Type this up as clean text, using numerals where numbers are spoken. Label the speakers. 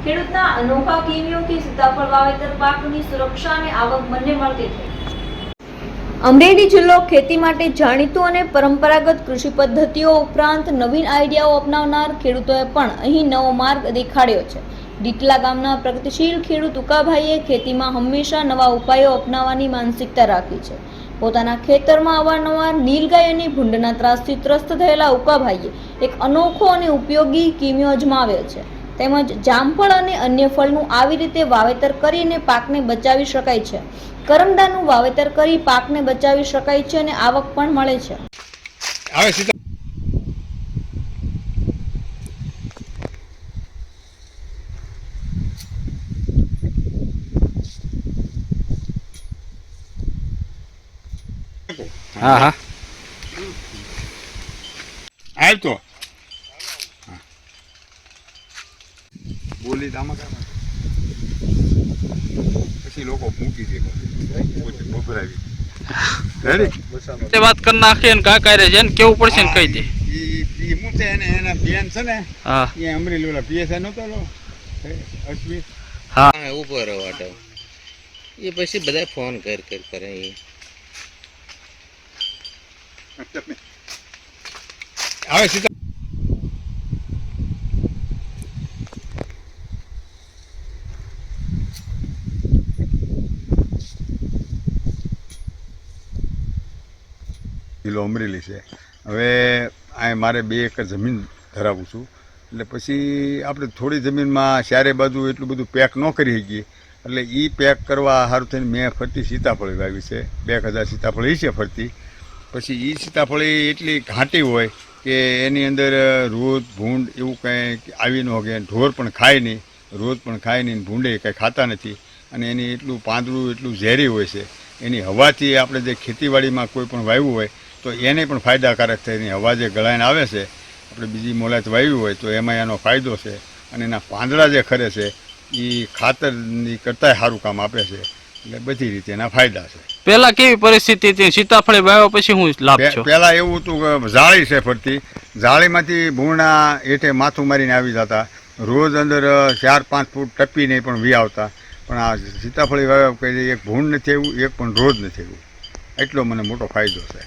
Speaker 1: ખેડૂતના અનોખા કિમિયોથી સીતાફળ વાવેતર પાકની સુરક્ષા અને આવક બંને મળતી થઈ। અમરેલી જિલ્લો ખેતી માટે જાણીતું અને પરંપરાગત કૃષિ પદ્ધતિઓ ઉપરાંત નવીન આઈડિયાઓ અપનાવનાર ખેડૂતોએ પણ અહીં નવો માર્ગ દેખાડ્યો છે। ડીટલા ગામના પ્રગતિશીલ ખેડૂત ઉકાભાઈએ ખેતીમાં હંમેશા નવા ઉપાયો અપનાવવાની માનસિકતા રાખી છે। પોતાના ખેતરમાં અવારનવાર નીલગાય અને ભૂંડના ત્રાસથી ત્રસ્ત થયેલા ઉકાભાઈએ એક અનોખો અને ઉપયોગી કિમિયો અજમાવ્યો છે। તેમજ જામફળ અને અન્ય ફળનું આવી રીતે વાવેતર કરીને પાકને બચાવી શકાય છે। કરમદાનું વાવેતર કરી પાકને બચાવી શકાય છે અને આવક પણ મળે છે।
Speaker 2: हाँ हाँ
Speaker 3: हाल तो बोली तो आમાં પછી લોકો મૂકી દે બબરાવી
Speaker 2: તે વાત કરી નાખે ને કા કરે છે ને કેવું પડશે ને કહી દે
Speaker 3: ઈ મૂતે એને એના બેન છે ને
Speaker 2: હા
Speaker 3: એ અમરેલી ઓલા પીએસઆઈ નતો લો અશ્વિન
Speaker 2: હા
Speaker 4: ઉભો રહો વાટો એ પછી બધા ફોન કરે
Speaker 3: હવે સીધા કિલો અમરેલી છે। હવે આ મારે 2 એકર જમીન ધરાવું છું એટલે પછી આપણે થોડી જમીનમાં ચારે બાજુ એટલું બધું પેક ન કરી શકીએ એટલે એ પેક કરવા સારું થઈને મેં ફરતી સીતાફળી વાવી છે। 2000 સીતાફળી છે ફરતી। પછી એ સીતાફળી એટલી ઘાટી હોય કે એની અંદર રોજ ભૂંડ એવું કંઈ આવી ન શકે, ઢોર પણ ખાય નહીં, રોજ પણ ખાય નહીં, ભૂંડે કંઈ ખાતા નથી અને એની એટલું પાંદડું એટલું ઝેરી હોય છે। એની હવાથી આપણે જે ખેતીવાડીમાં કોઈ પણ વાવ્યું હોય તો એને પણ ફાયદાકારક થાય। એની હવા જે ગળાઈને આવે છે આપણે બીજી મોલાત વાવ્યું હોય તો એમાં એનો ફાયદો છે અને એના પાંદડા જે ખરે છે એ ખાતરની કરતાંય સારું કામ આપે છે એટલે બધી રીતે એના ફાયદા છે।
Speaker 2: પેલા કેવી પરિસ્થિતિ હતી સીતાફળ વાવ્યા પછી હું લાભ છો?
Speaker 3: પહેલાં એવું હતું કે જાળી છે ફરતી, જાળીમાંથી ભૂંડા હેઠે માથું મારીને આવી જતા, રોજ અંદર 4-5 ફૂટ ટપીને પણ વી આવતા। પણ આ સીતાફળી વાવ્યા કે એક ભૂંડ નથી આવ્યું, એક પણ રોજ નથી આવ્યું, એટલો મને મોટો ફાયદો છે।